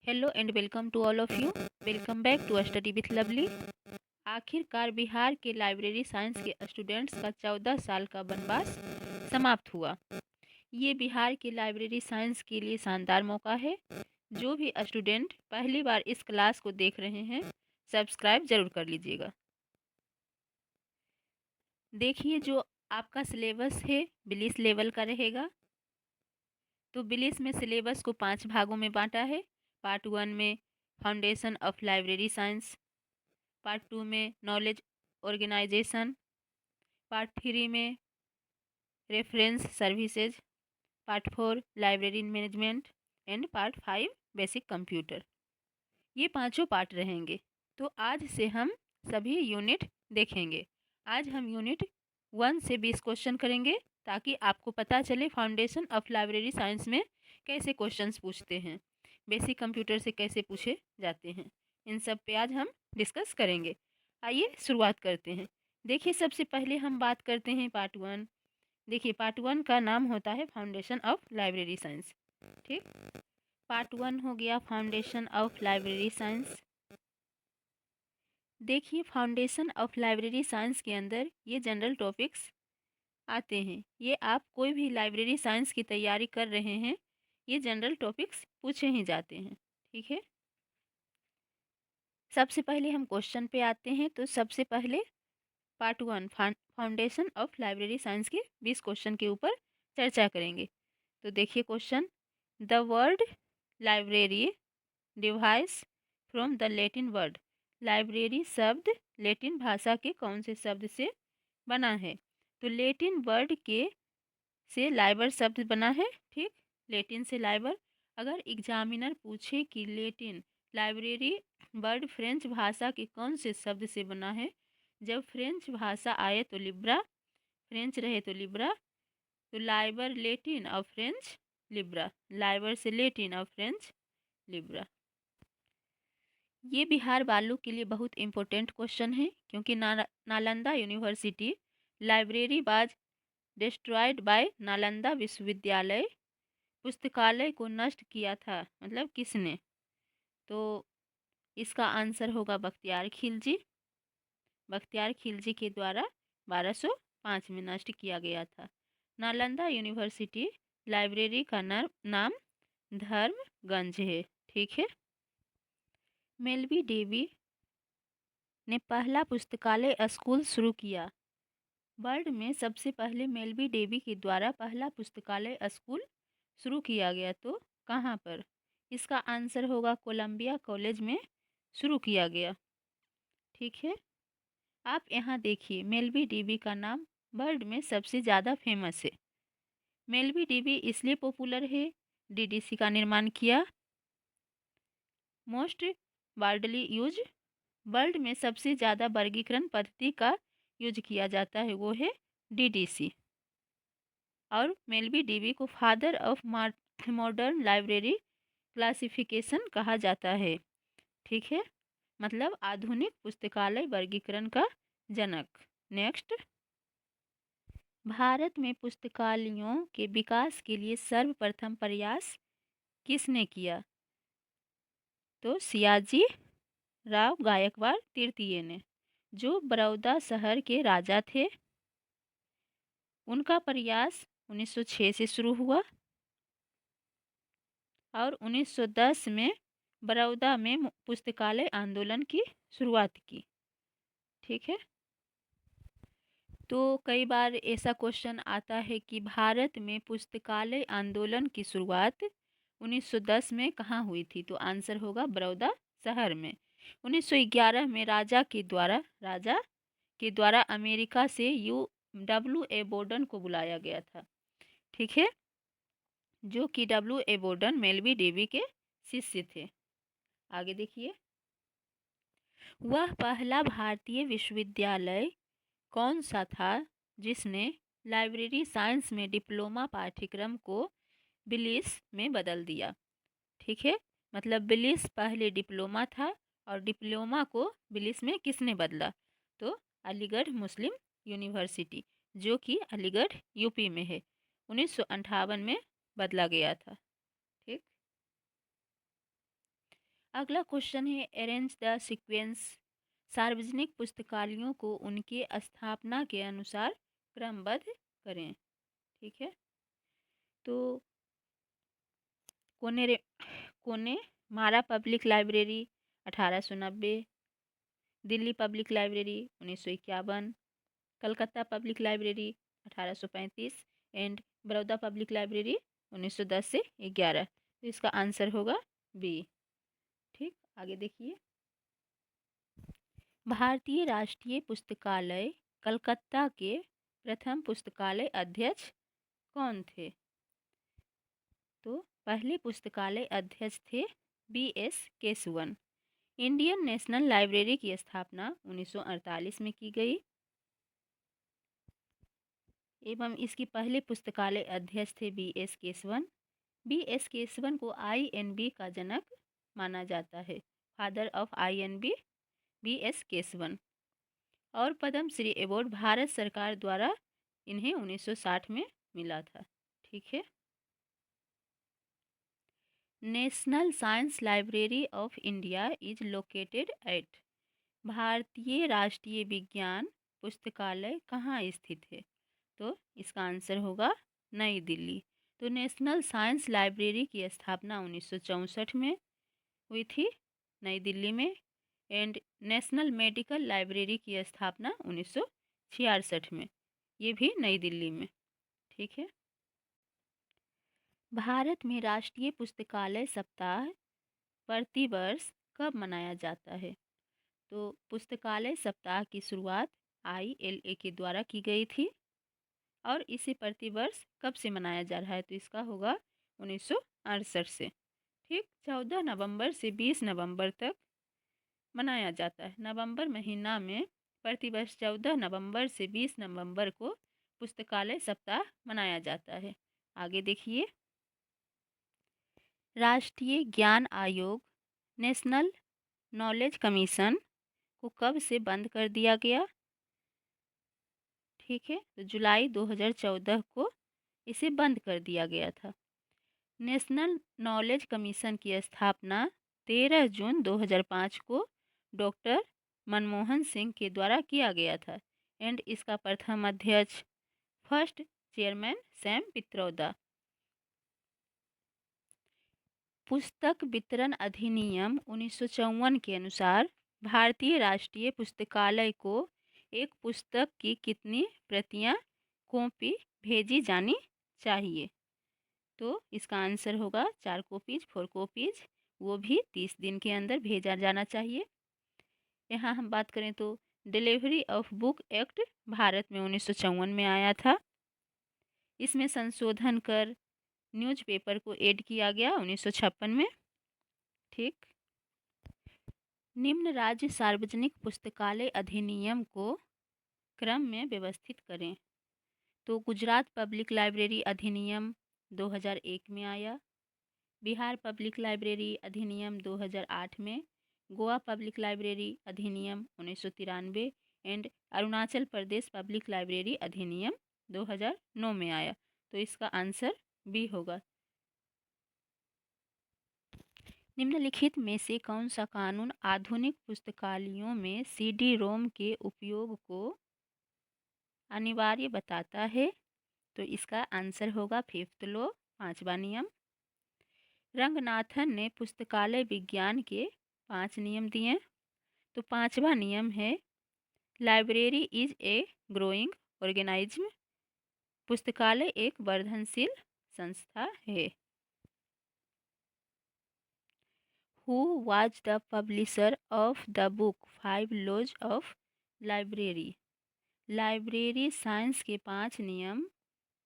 Hello and welcome to all of you. Welcome back to study with Lovely. आखिरकार बिहार के library science के students का 14 साल का वनवास समाप्त हुआ। ये बिहार के लाइब्रेरी साइंस के लिए शानदार मौका है। जो भी स्टूडेंट पहली बार इस क्लास को देख रहे हैं, सब्सक्राइब जरूर कर लीजिएगा। देखिए, जो आपका सिलेबस है बिलिस लेवल का रहेगा। तो बिलिस में सिलेबस को 5 भागों में बांटा है। पार्ट 1 में foundation of library science, part 2 में नॉलेज ऑर्गेनाइजेशन, पार्ट 3 में reference services, part 4 library management and part 5 basic computer. ये पांचों पार्ट रहेंगे। तो आज से हम सभी यूनिट देखेंगे। आज हम यूनिट 1 से 20 क्वेश्चन करेंगे ताकि आपको पता चले फाउंडेशन ऑफ लाइब्रेरी साइंस में कैसे क्वेश्चंस पूछते हैं, बेसिक कंप्यूटर से कैसे पूछे जाते हैं। इन सब पे आज हम डिस्कस करेंगे। आइए शुरुआत करते हैं। देखिए, सबसे पहले हम बात करते हैं पार्ट 1। देखिए, पार्ट 1 का नाम होता है फाउंडेशन ऑफ लाइब्रेरी साइंस। ठीक, पार्ट 1 हो गया फाउंडेशन ऑफ लाइब्रेरी साइंस। देखिए, फाउंडेशन ऑफ लाइब्रेरी साइंस के अंदर ये जनरल टॉपिक्स आते हैं। ये आप कोई भी लाइब्रेरी साइंस की तैयारी कर रहे हैं, ये जनरल टॉपिक्स पूछे ही जाते हैं। ठीक है, सबसे पहले हम क्वेश्चन पे आते हैं। तो सबसे पहले part 1 foundation of library science के 20 क्वेश्चन के ऊपर चर्चा करेंगे। तो देखिए question, the word library device from the Latin word. Library शब्द लैटिन भाषा के कौन से शब्द से बना है? तो लैटिन वर्ड के से लाइबर शब्द बना है। ठीक, लैटिन से लाइबर। अगर एग्जामिनर पूछे कि लैटिन लाइब्रेरी वर्ड फ्रेंच भाषा के कौन से शब्द से बना है, जब फ्रेंच भाषा आए तो लिब्रा, फ्रेंच रहे तो लिब्रा। तो लाइबर लैटिन और फ्रेंच लिब्रा, लाइबर से लैटिन और फ्रेंच लिब्रा। ये बिहार वालों के लिए बहुत इम्पोर्टेंट क्वेश्चन है, क्योंकि नालंदा यूनिवर्सिटी लाइब्रेरी बाज डिस्ट्रॉयड बाय नालंदा विश्वविद्यालय, पुस्तकालय को नष्ट किया था, मतलब किसने? तो इसका आंसर होगा बख्तियार खिलजी। बख्तियार खिलजी के द्वारा 1205 में नष्ट किया गया था। नालंदा यूनिवर्सिटी लाइब्रेरी का नाम धर्मगंज है। ठीक है, मेलवी डेवी ने पहला पुस्तकालय स्कूल शुरू किया। वर्ल्ड में सबसे पहले मेलवी डेवी के द्वारा पहला पुस्तकालय स्कूल शुरू किया गया। तो कहाँ पर? इसका आंसर होगा कोलंबिया कॉलेज में शुरू किया गया। ठीक है, आप यहाँ देखिए, मेलवी डेवी का नाम वर्ल्ड में सबसे ज़्यादा फेमस है। मेलवी डेवी इसलिए पॉपुलर है, डीडीसी का निर्माण किया। मोस्ट वार्डली यूज, वर्ल्ड में सबसे ज़्यादा वर्गीकरण पद्धति का यूज किया जाता है, वो है डीडीसी। और मेलवी डेवी को father of modern library classification कहा जाता है। ठीक है, मतलब आधुनिक पुस्तकालय वर्गीकरण का जनक। नेक्स्ट, भारत में पुस्तकालयों के विकास के लिए सर्वप्रथम प्रयास किसने किया? तो सियाजी राव गायकवाड़ तृतीय ने, जो बड़ौदा शहर के राजा थे। उनका प्रयास 1906 से शुरू हुआ और 1910 में बड़ौदा में पुस्तकालय आंदोलन की शुरुआत की। ठीक है, तो कई बार ऐसा क्वेश्चन आता है कि भारत में पुस्तकालय आंदोलन की शुरुआत 1910 में कहाँ हुई थी? तो आंसर होगा बड़ौदा शहर में। 1911 में राजा के द्वारा अमेरिका से W.A. बोर्डन को बुलाया गया था। ठीक है, जो कि W.A. बोर्डन मेलवी डेवी के शिष्य थे। आगे देखिए, वह पहला भारतीय विश्वविद्यालय कौन सा था जिसने लाइब्रेरी साइंस में डिप्लोमा पाठ्यक्रम को बिलिस में बदल दिया? ठीक है, मतलब बिलिस पहले डिप्लोमा था और डिप्लोमा को बिलिस में किसने बदला? तो अलीगढ़ मुस्लिम यूनिवर्सिटी, जो कि अलीगढ़ यूपी में है, 1958 में बदला गया था। ठीक, अगला क्वेश्चन है अरेंज द सीक्वेंस। सार्वजनिक पुस्तकालयों को उनके स्थापना के अनुसार क्रमबद्ध करें। ठीक है, तो कोने मारा public library 1890, Delhi public library 1951, Calcutta public library 1835 and Baroda public library 1910 से 11। तो इसका आंसर होगा बी। ठीक, आगे देखिए। भारतीय राष्ट्रीय पुस्तकालय कलकत्ता के प्रथम पुस्तकालय अध्यक्ष कौन थे? तो पहले पुस्तकालय अध्यक्ष थे B.S. Keshavan. Indian national library की स्थापना 1948 में की गई एवं इसकी पहले पुस्तकालय अध्यक्ष थे B.S. केशवन। B.S. केशवन को INB का जनक माना जाता है, father of INB B.S. Keshavan. और पद्मश्री अवार्ड भारत सरकार द्वारा इन्हें 1960 में मिला था। ठीक है, national science library of India is located at. भारतीय राष्ट्रीय विज्ञान पुस्तकालय कहाँ स्थित है? तो इसका आंसर होगा नई दिल्ली। तो नेशनल साइंस लाइब्रेरी की स्थापना 1964 में हुई थी नई दिल्ली में एंड नेशनल मेडिकल लाइब्रेरी की स्थापना 1966 में, ये भी नई दिल्ली में। ठीक है, भारत में राष्ट्रीय पुस्तकालय सप्ताह प्रतिवर्ष कब मनाया जाता है? तो पुस्तकालय सप्ताह की शुरुआत ILA के द्वारा की गई थी और इसे प्रतिवर्ष कब से मनाया जा रहा है? तो इसका होगा 1968 से। ठीक, 14 नवंबर से 20 नवंबर तक मनाया जाता है। नवंबर महीना में प्रतिवर्ष 14 नवंबर से 20 नवंबर को पुस्तकालय सप्ताह मनाया जाता है। आगे देखिए। राष्ट्रीय ज्ञान आयोग नेशनल नॉलेज कमीशन को कब से बंद कर दिया गया? ठीक है, तो जुलाई 2014 को इसे बंद कर दिया गया था। नेशनल नॉलेज कमीशन की स्थापना 13 जून 2005 को डॉक्टर मनमोहन सिंह के द्वारा किया गया था एंड इसका प्रथम अध्यक्ष फर्स्ट चेयरमैन सैम पित्रोदा। पुस्तक वितरण अधिनियम 1954 के अनुसार भारतीय राष्ट्रीय पुस्तकालय को एक पुस्तक की कितनी प्रतियां कॉपी भेजी जानी चाहिए? तो इसका आंसर होगा 4 कॉपीज 4 कॉपीज, वो भी 30 दिन के अंदर भेजा जाना चाहिए। यहाँ हम बात करें तो delivery of book act Bharat में 1954 में आया था। इसमें संशोधन कर न्यूज़पेपर को ऐड किया गया 1956 में। ठीक, निम्न राज्य सार्वजनिक पुस्तकालय अधिनियम को क्रम में व्यवस्थित करें। तो गुजरात पब्लिक लाइब्रेरी अधिनियम 2001 में आया, बिहार पब्लिक लाइब्रेरी अधिनियम 2008 में, गोवा पब्लिक लाइब्रेरी अधिनियम 1993 and Arunachal Pradesh public library अधिनियम 2009 में आया। तो इसका आंसर बी होगा। निम्नलिखित में से कौन सा कानून आधुनिक पुस्तकालयों में CD-ROM के उपयोग को अनिवार्य बताता है? तो इसका आंसर होगा 5th लॉ, 5वां नियम। रंगनाथन ने पुस्तकालय विज्ञान के 5 नियम दिए। तो 5वां नियम है library is a growing organism. पुस्तकालय एक वर्धनशील संस्था है। Who was the publisher of the book 5 Laws of Library? Library science के 5 नियम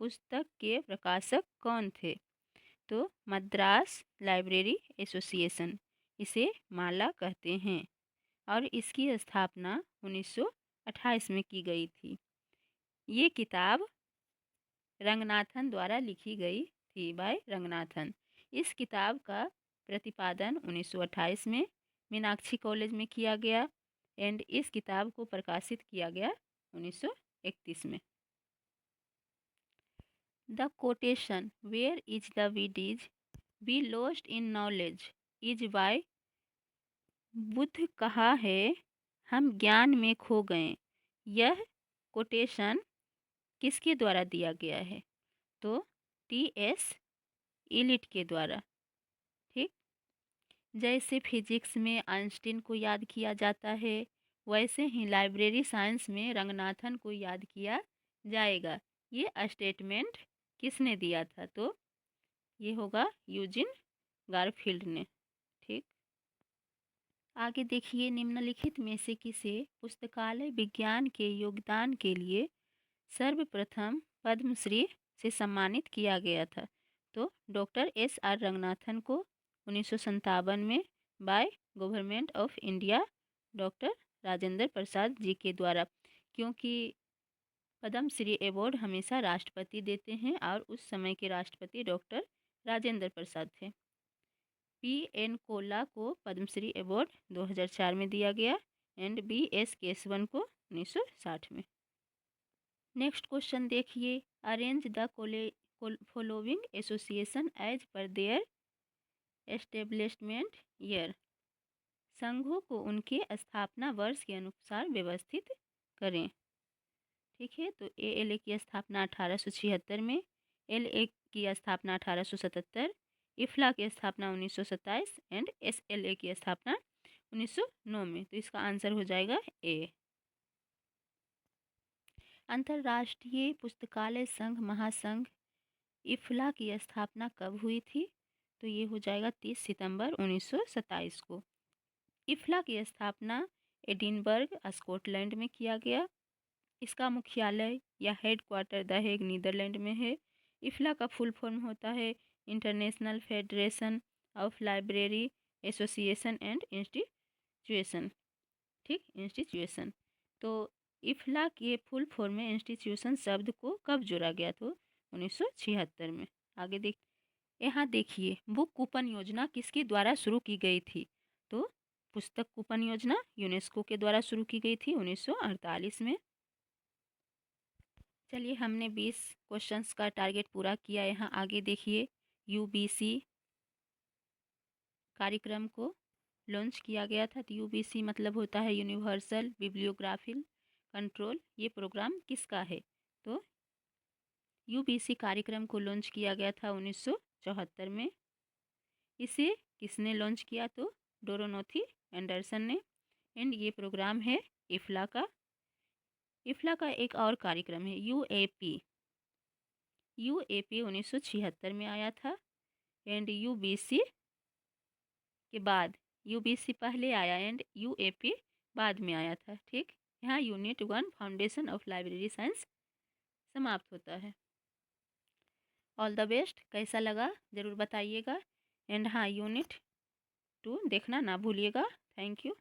पुस्तक के प्रकाशक कौन थे? तो मद्रास लाइब्रेरी एसोसिएशन, इसे माला कहते हैं और इसकी स्थापना 1928 में की गई थी। ये किताब रंगनाथन द्वारा लिखी गई थी, बाय रंगनाथन। इस किताब का प्रतिपादन 1928 में मीनाक्षी कॉलेज में किया गया एंड इस किताब को प्रकाशित किया गया 1931 में। The quotation where is the Vedas be lost in knowledge is by Buddha कहा है हम ज्ञान में खो गए, यह कोटेशन किसके द्वारा दिया गया है? तो टी.एस. इलिट के द्वारा। ठीक, जैसे फिजिक्स में आइंस्टीन को याद किया जाता है, वैसे ही लाइब्रेरी साइंस में रंगनाथन को याद किया जाएगा। ये स्टेटमेंट किसने दिया था? तो ये होगा यूजिन गारफील्ड ने। ठीक, आगे देखिए, निम्नलिखित में से किसे पुस्तकालय विज्ञान के योगदान के लिए सर्वप्रथम पद्मश्री से सम्मानित किया गया था? तो डॉक्टर S.R. रंगनाथन को 1957 में by government of India doctor Rajendra Prasad ji के द्वारा, क्योंकि पद्मश्री अवार्ड हमेशा राष्ट्रपति देते हैं और उस समय के राष्ट्रपति डॉक्टर राजेंद्र प्रसाद थे। P.N. कोल्ला को पद्मश्री अवार्ड 2004 में दिया गया एंड B.S. केशवन को 1960 में। नेक्स्ट क्वेश्चन देखिए, arrange the following association as पर देयर एस्टेब्लिशमेंट ईयर। संघों को उनके स्थापना वर्ष के अनुसार व्यवस्थित करें। ठीक है, तो ALA की स्थापना 1876 में, LA की स्थापना 1877, इफ्ला की स्थापना 1927 एंड SLA की स्थापना 1909 में। तो इसका आंसर हो जाएगा ए। अंतर्राष्ट्रीय पुस्तकालय संघ महासंघ इफ्ला की स्थापना कब हुई थी? तो ये हो जाएगा 30 सितंबर 1927 को। इफ्ला की स्थापना एडिनबर्ग स्कॉटलैंड में किया गया। इसका मुख्यालय या हेडक्वार्टर द हेग नीदरलैंड में है। इफ्ला का फुल फॉर्म होता है international federation of library association and institution. ठीक, इंस्टीट्यूशन। तो इफ्ला के फुल फॉर्म में इंस्टीट्यूशन शब्द को कब जोड़ा गया? तो 1976 में। आगे देख, यहाँ देखिए, बुक कूपन योजना किसके द्वारा शुरू की गई थी? तो पुस्तक कूपन योजना यूनेस्को के द्वारा शुरू की गई थी 1948 में। चलिए, हमने 20 क्वेश्चंस का टारगेट पूरा किया। यहाँ आगे देखिए, UBC कार्यक्रम को लॉन्च किया गया था। तो UBC मतलब होता है यूनिवर्सल बिब्लियोग्राफिक कंट्रोल। ये प्रोग्राम किसका है? तो UBC कार्यक्रम को लॉन्च किया गया था 1974 में। इसे किसने लॉन्च किया? तो डोरोनोथी एंडरसन ने। एंड ये प्रोग्राम है इफ्ला का। इफ्ला का एक और कार्यक्रम है UAP। UAP 1976 में आया था एंड UBC के बाद, UBC पहले आया एंड UAP बाद में आया था। ठीक, यहाँ unit 1 foundation of library science समाप्त होता है। All the best. कैसा लगा ज़रूर बताइएगा एंड हाँ, यूनिट 2 देखना ना भूलिएगा। Thank you.